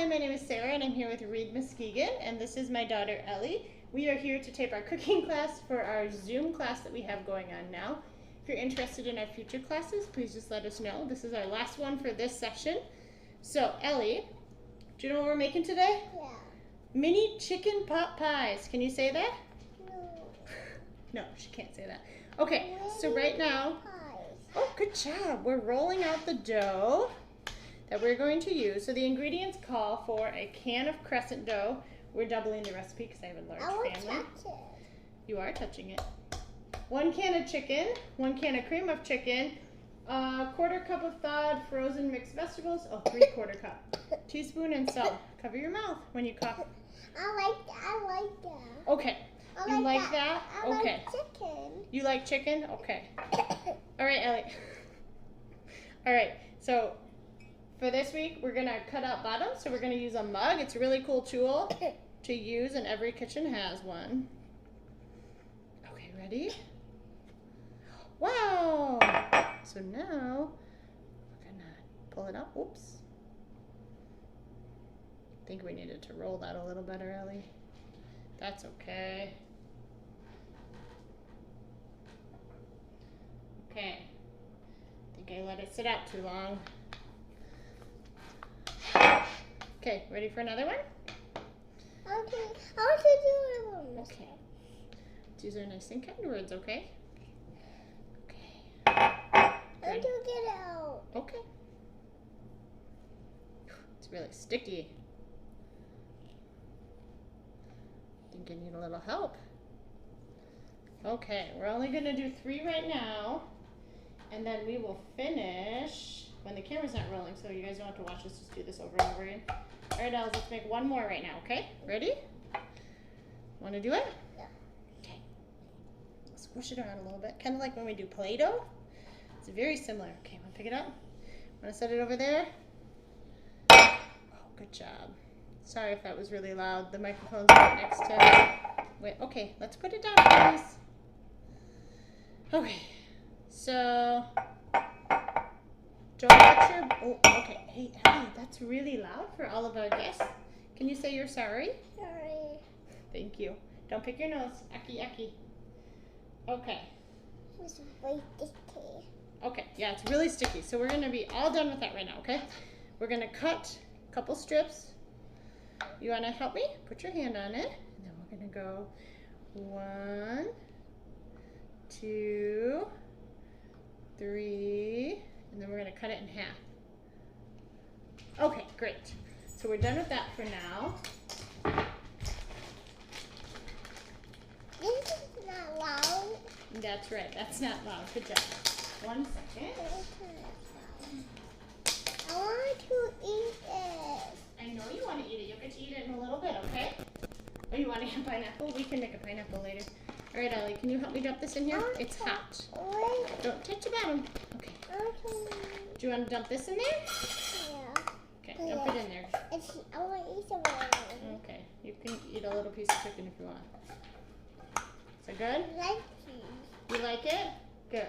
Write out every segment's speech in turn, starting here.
Hi, my name is Sarah and I'm here with Reed Muskegon, and this is my daughter Ellie. We are here to tape our cooking class for our Zoom class that we have going on now. If you're interested in our future classes, please just let us know. This is our last one for this session. So, Ellie, do you know what we're making today? Yeah. Mini chicken pot pies. Can you say that? No. No, she can't say that. Okay, so right now, oh, good job. We're rolling out the dough that we're going to use. So the ingredients call for a can of crescent dough. We're doubling the recipe because I have a large family. Touch it. You are touching it. 1 can of chicken, 1 can of cream of chicken, a 1/4 cup of thawed frozen mixed vegetables, 3/4 cup. Teaspoon and salt. Cover your mouth when you cough. I like that. Okay. You like that? I Okay. like chicken. You like chicken? Okay. All right, Ellie. All right, so for this week, we're gonna cut out bottoms. So we're gonna use a mug. It's a really cool tool to use, and every kitchen has one. Okay, ready? Wow! So now, we're gonna pull it up. Oops. I think we needed to roll that a little better, Ellie. That's okay. Okay. I think I let it sit out too long. Okay, ready for another one? Okay, I want to do it. Okay. These are nice and kind words, okay? Okay. I want to get it out. Okay. It's really sticky. I think I need a little help. Okay, we're only gonna do 3 right now, and then we will finish when the camera's not rolling, so you guys don't have to watch us just do this over and over again. All right, Alice, let's make 1 more right now, okay? Ready? Want to do it? Yeah. Okay. Squish it around a little bit, kind of like when we do Play-Doh. It's very similar. Okay, want to pick it up? Want to set it over there? Oh, good job. Sorry if that was really loud. The microphone's right next to... Wait, okay, let's put it down, please. Okay, so... Don't let your... Oh, okay. Hey, Ellie, that's really loud for all of our guests. Can you say you're sorry? Sorry. Thank you. Don't pick your nose. Yucky, yucky. Okay. It's very sticky. Okay, yeah, it's really sticky. So we're going to be all done with that right now, okay? We're going to cut a couple strips. You want to help me? Put your hand on it. And then we're going to go 1, 2, 3, and then we're going to cut it in half. Okay, great. So we're done with that for now. This is not loud. That's right. That's not loud. Good job. 1 second. I want to eat it. I know you want to eat it. You'll get to eat it in a little bit, okay? Oh, you want to have pineapple? We can make a pineapple later. All right, Ellie, can you help me dump this in here? It's hot. Wait. Don't touch the bottom. Okay. Do you want to dump this in there? Yeah. Okay, dump it in there. I want to eat some of it. Okay, you can eat a little piece of chicken if you want. Is that good? I like cheese. You like it? Good.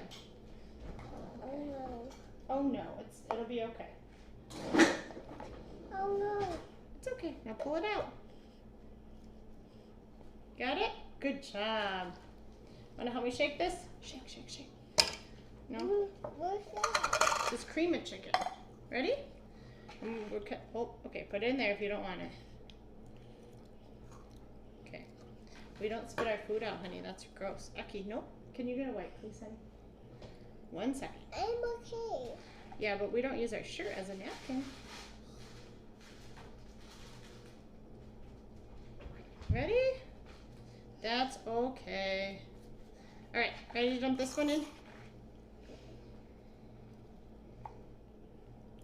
Oh no. Oh no, it'll be okay. Oh no. It's okay. Now pull it out. Got it? Good job. Want to help me shake this? Shake, shake, shake. No? What's that? This cream of chicken. Ready? Oh, okay. Put it in there if you don't want it. Okay. We don't spit our food out, honey. That's gross. Aki, nope. Can you get a wipe, please, honey? 1 second. I'm okay. Yeah, but we don't use our shirt as a napkin. Ready? That's okay. All right, ready to dump this one in?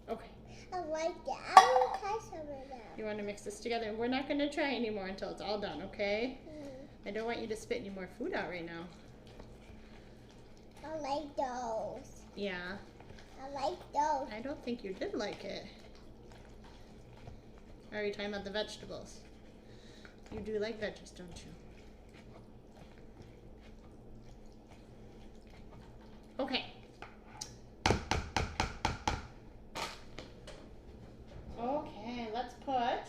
Okay. I like it. I want to try some of that. You want to mix this together? We're not going to try anymore until it's all done, okay? I don't want you to spit any more food out right now. I like those. Yeah. I like those. I don't think you did like it. Are you talking about the vegetables? You do like veggies, don't you? Okay. Okay, let's put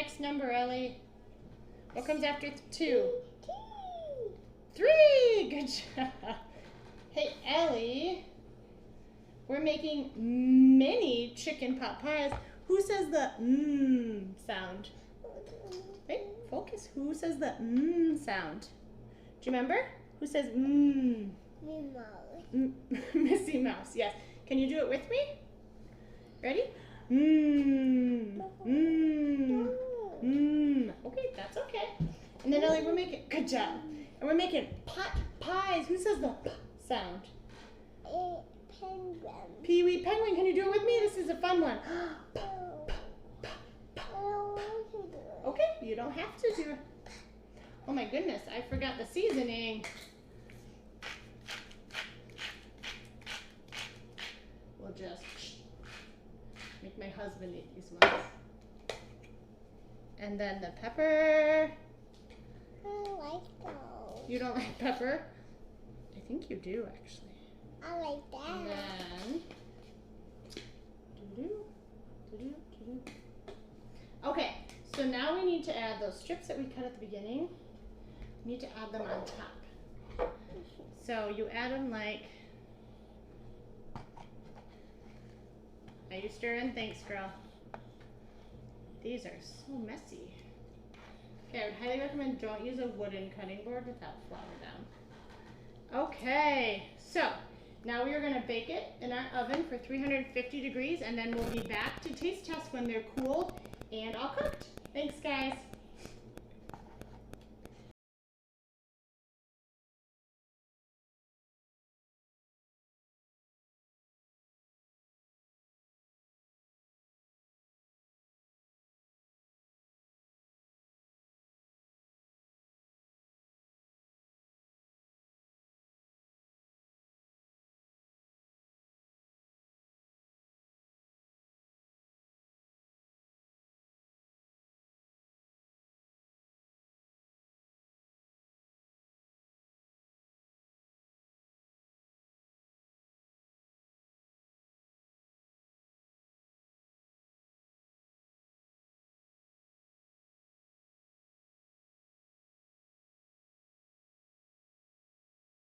next number, Ellie? What comes after 2? 3. 3! Good job. Hey, Ellie, we're making mini chicken pot pies. Who says the sound? Wait, focus. Who says the sound? Do you remember? Who says Me Mouse. Missy Mouse, yes. Can you do it with me? Ready? Okay, that's okay. And then Ellie, we're making, good job. And we're making pot pies. Who says the p sound? Penguin. Pee-wee penguin, can you do it with me? This is a fun one. I don't want to do it. Okay, you don't have to do it. Oh my goodness, I forgot the seasoning. We'll just make my husband eat these ones. And then the pepper. I don't like those. You don't like pepper? I think you do, actually. I like that. And then, doo-doo. Okay, so now we need to add those strips that we cut at the beginning. We need to add them on top. So you add them like, are you stirring? Thanks, girl. These are so messy. Okay, I would highly recommend don't use a wooden cutting board without flour down. Okay, so now we are going to bake it in our oven for 350 degrees, and then we'll be back to taste test when they're cooled and all cooked. Thanks, guys.